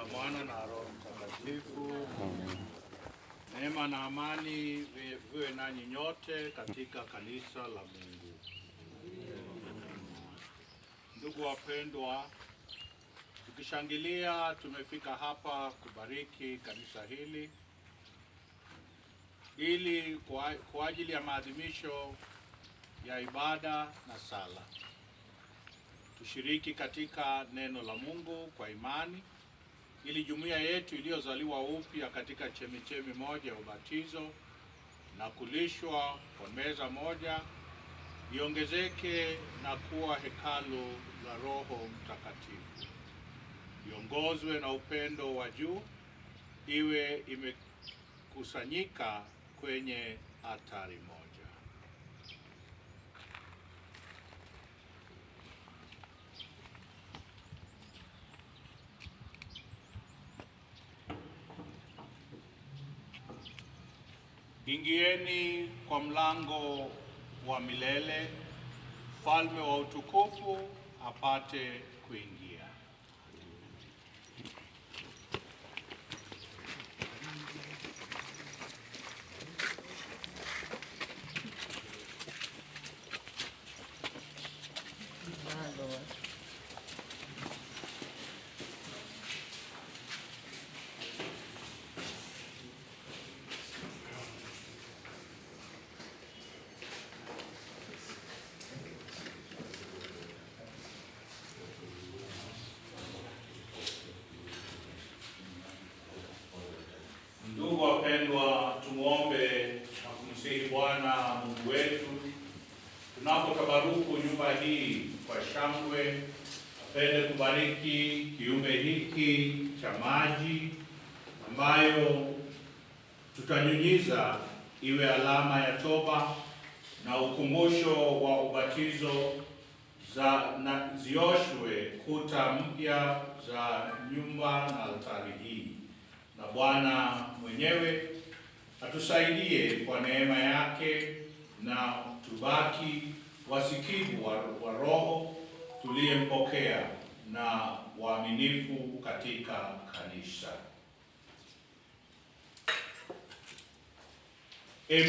na Mwana na Roho Mtakatifu. Neema na amani viwe nanyi nyote katika kanisa la Mungu. Ndugu wapendwa, tukishangilia tumefika hapa kubariki kanisa hili ili kwa ajili ya maadhimisho ya ibada na sala. Tushiriki katika neno la Mungu kwa imani ili jumuiya yetu iliyozaliwa upya katika chemichemi moja ya ubatizo na kulishwa kwa meza moja iongezeke na kuwa hekalu la Roho Mtakatifu. Iongozwe na upendo wa juu, iwe imekusanyika kwenye altari moja. Ingieni kwa mlango wa milele, Mfalme wa utukufu apate kuingia. Ndugu wapendwa, tumuombe na kumsihi Bwana Mungu wetu tunapotabaruku nyumba hii kwa shangwe, apende kubariki kiumbe hiki cha maji ambayo tutanyunyiza iwe alama ya toba na ukumbusho wa ubatizo, na zioshwe kuta mpya za nyumba na altari hii. Na Bwana mwenyewe atusaidie kwa neema yake na tubaki wasikivu wa Roho tuliyempokea na waaminifu katika kanisa.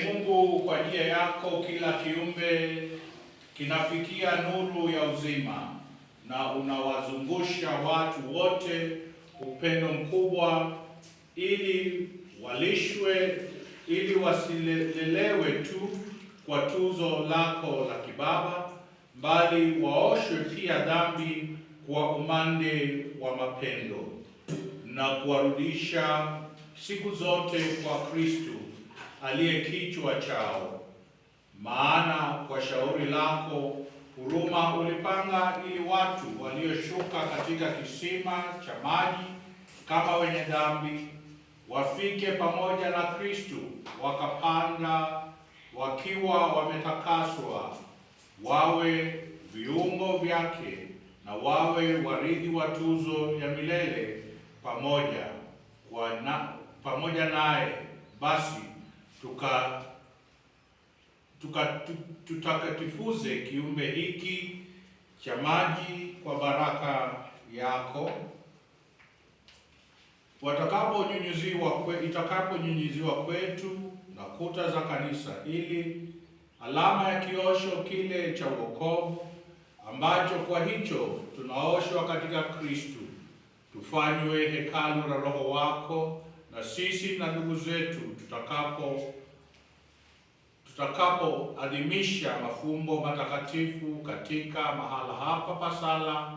Mungu, kwa njia yako kila kiumbe kinafikia nuru ya uzima na unawazungusha watu wote upendo mkubwa ili wasilelewe tu kwa tuzo lako la kibaba, bali waoshwe pia dhambi kwa umande wa mapendo na kuwarudisha siku zote kwa Kristo aliye kichwa chao. Maana kwa shauri lako huruma ulipanga ili watu walioshuka katika kisima cha maji kama wenye dhambi wafike pamoja na Kristo, wakapanda wakiwa wametakaswa, wawe viungo vyake na wawe warithi wa tuzo ya milele pamoja naye. Basi tutakatifuze kiumbe hiki cha maji kwa baraka yako, itakaponyunyiziwa kwetu na kuta za kanisa, ili alama ya kiosho kile cha wokovu ambacho kwa hicho tunaoshwa katika Kristo, tufanywe hekalu la Roho wako, na sisi na ndugu zetu tutakapoadhimisha mafumbo matakatifu katika mahala hapa pa sala,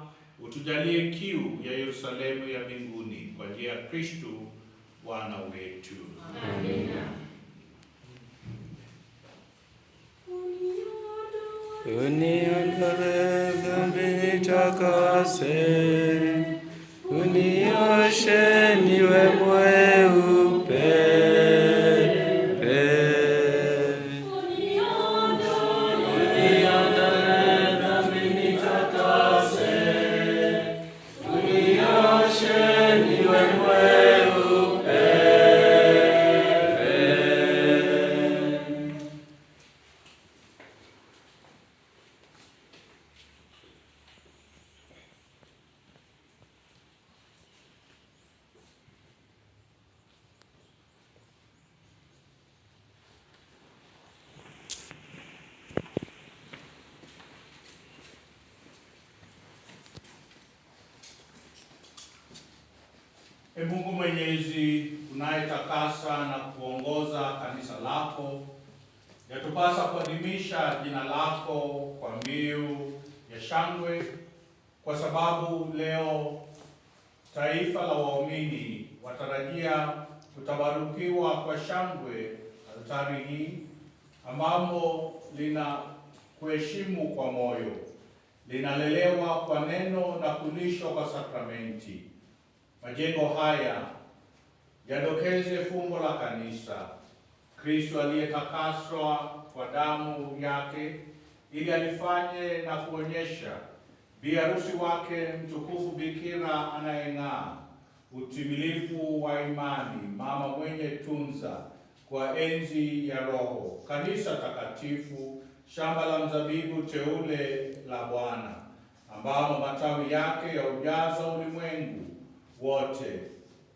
utujalie kiu ya Yerusalemu ya mbinguni kwa njia ya Kristo Bwana wetu. Amina. Uniondoe dhambi nitakase, unioshe niwe mweupe. E Mungu Mwenyezi, unayetakasa na kuongoza kanisa lako, yatupasa kuadhimisha jina lako kwa mbiu ya shangwe, kwa sababu leo taifa la waumini watarajia kutabarukiwa kwa shangwe altari hii, ambamo lina kuheshimu kwa moyo, linalelewa kwa neno na kulishwa kwa sakramenti. Majengo haya yadokeze fumbo la kanisa, Kristo aliyetakaswa kwa damu yake, ili alifanye na kuonyesha bi harusi wake mtukufu bikira anayeng'aa, utimilifu wa imani, mama mwenye tunza kwa enzi ya Roho, kanisa takatifu, shamba la mzabibu teule la Bwana, ambamo matawi yake ya ujaza ulimwengu wote,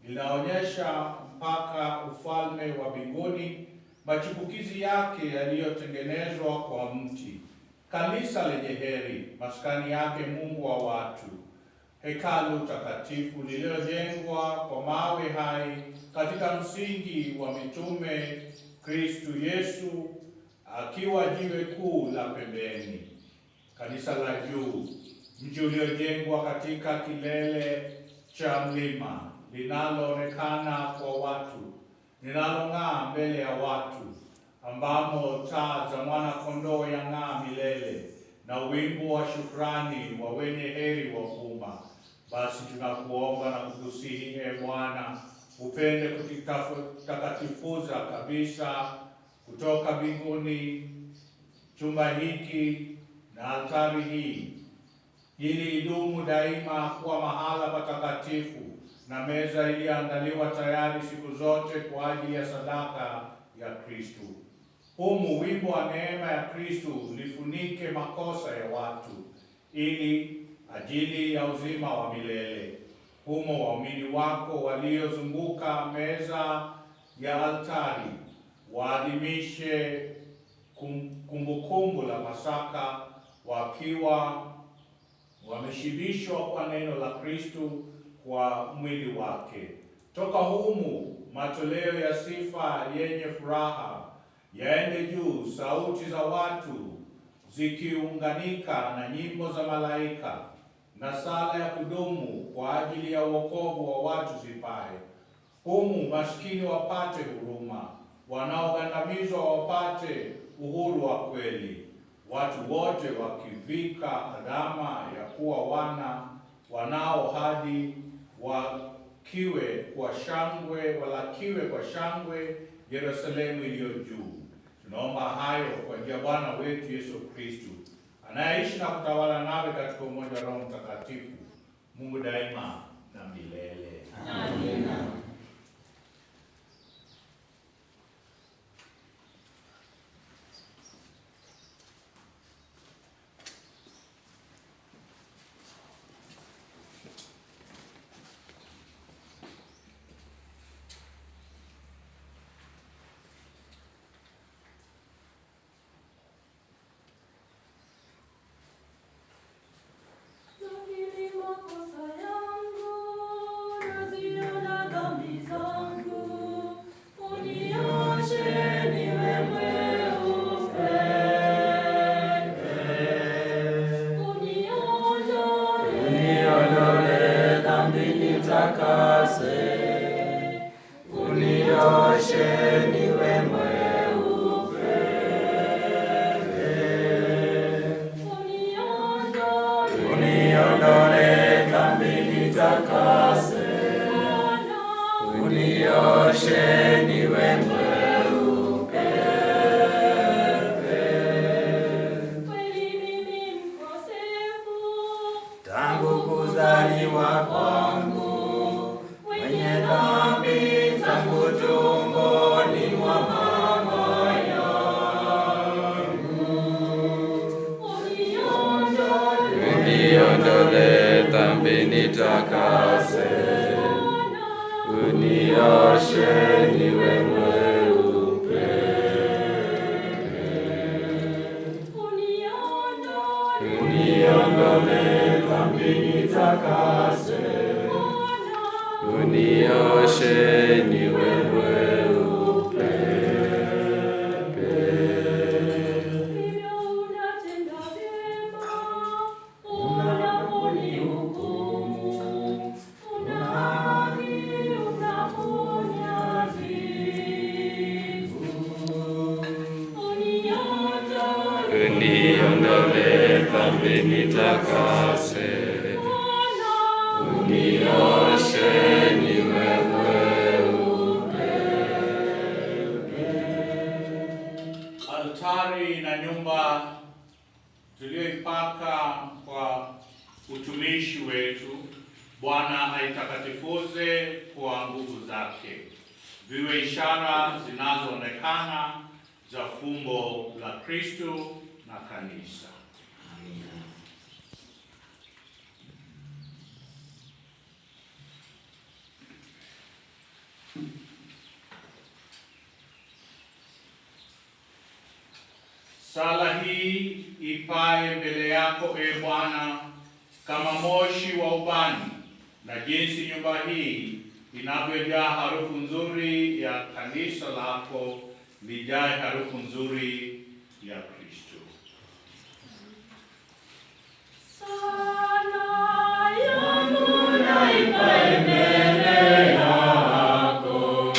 linaonyesha mpaka ufalme wa mbinguni, machipukizi yake yaliyotengenezwa kwa mti, kanisa lenye heri, maskani yake Mungu wa watu, hekalu takatifu lililojengwa kwa mawe hai katika msingi wa mitume, Kristu Yesu akiwa jiwe kuu la pembeni, kanisa la juu, mji uliojengwa katika kilele cha mlima, linaloonekana kwa watu, linalong'aa mbele ya watu, ambamo taa za mwana kondoo yang'aa milele, na wimbo wa shukrani wa wenye heri wa umma. Basi tunakuomba na kukusihi, e Bwana, upende kutakatifuza kabisa kutoka mbinguni chumba hiki na altari hii, ili idumu daima kuwa mahala patakatifu na meza iliyoandaliwa tayari siku zote kwa ajili ya sadaka ya Kristu. Humu wimbo wa neema ya Kristu lifunike makosa ya watu, ili ajili ya uzima wa milele. Humo waumini wako waliozunguka meza ya altari waadhimishe kumbukumbu la Pasaka, wakiwa wameshibishwa kwa neno la Kristu kwa mwili wake. Toka humu matoleo ya sifa yenye furaha yaende juu, sauti za watu zikiunganika na nyimbo za malaika, na sala ya kudumu kwa ajili ya wokovu wa watu zipae. Humu maskini wapate huruma, wanaogandamizwa wapate uhuru wa kweli, watu wote wakivika adama ya kuwa wanao hadi walakiwe kwa shangwe Yerusalemu iliyo juu. Tunaomba hayo kwa njia ya Bwana wetu Yesu Kristu, anayeishi na kutawala nawe katika umoja wa Roho Mtakatifu, Mungu daima na milele. Amina. Tangu kuzaliwa kwangu, mwenye dhambi tangu tumboni mwa mama yangu. Uniondole dhambi nitakase, unioshe niwe mweupe. Uniondole dhambi nitakase, unioshe unioshe niwe mweupe. Hivyo unatenda vyema unaponihukumu, una haki unaponya dhaifu. Uniondolee dhambi nitakase, unioshe niwe mweupe. Altari na nyumba tuliyoipaka kwa utumishi wetu, Bwana aitakatifuze kwa nguvu zake, viwe ishara zinazoonekana za fumbo la Kristo na kanisa. Amina. Sala hii ipae mbele yako, e Bwana, kama moshi wa ubani, na jinsi nyumba hii inavyojaa harufu nzuri ya kanisa lako lijae harufu nzuri ya Kristo. Sala yangu na ipae mbele yako,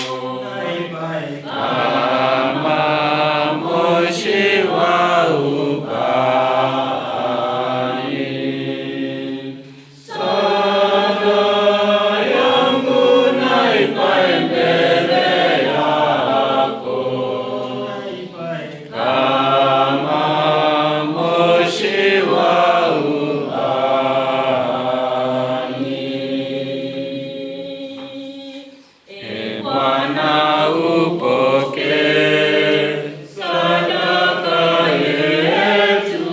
Kama moshi wa ubani, sala yangu na ipae mbele yako. Kama moshi wa ubani, e Bwana upokee sadaka yetu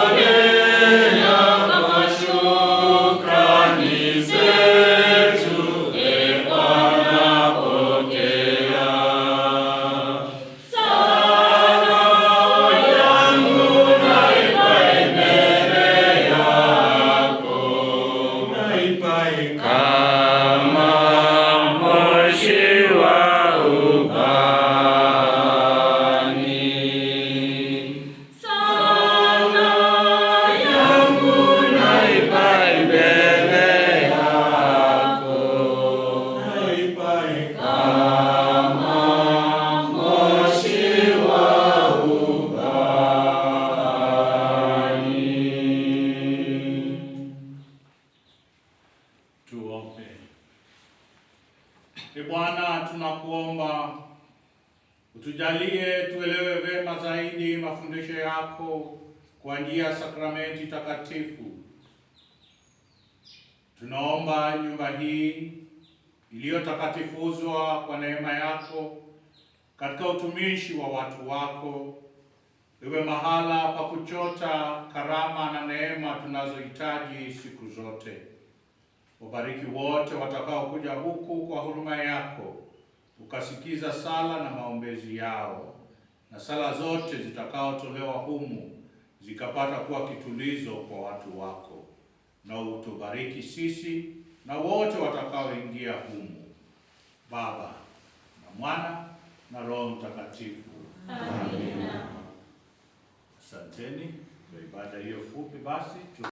tunayokutolea kama shukrani zetu. E Bwana pokea sala yangu na ipae mbele yako, kama moshi wa ubani. Sala yangu na ipae mbele yako, kama moshi wa ubani. Tuombe. Ee Bwana, tunakuomba utujalie tuelewe vema zaidi mafundisho yako kwa njia ya sakramenti takatifu. Tunaomba nyumba hii iliyotakatifushwa kwa neema yako katika utumishi wa watu wako iwe mahala pa kuchota karama na neema tunazohitaji siku zote. Wabariki wote watakaokuja huku kwa huruma yako, ukasikiza sala na maombezi yao, na sala zote zitakaotolewa humu zikapata kuwa kitulizo kwa watu wako. Na utubariki sisi na wote watakaoingia humu, Baba na Mwana na Roho Mtakatifu. Amina. Asanteni kwa ibada hiyo fupi. Basi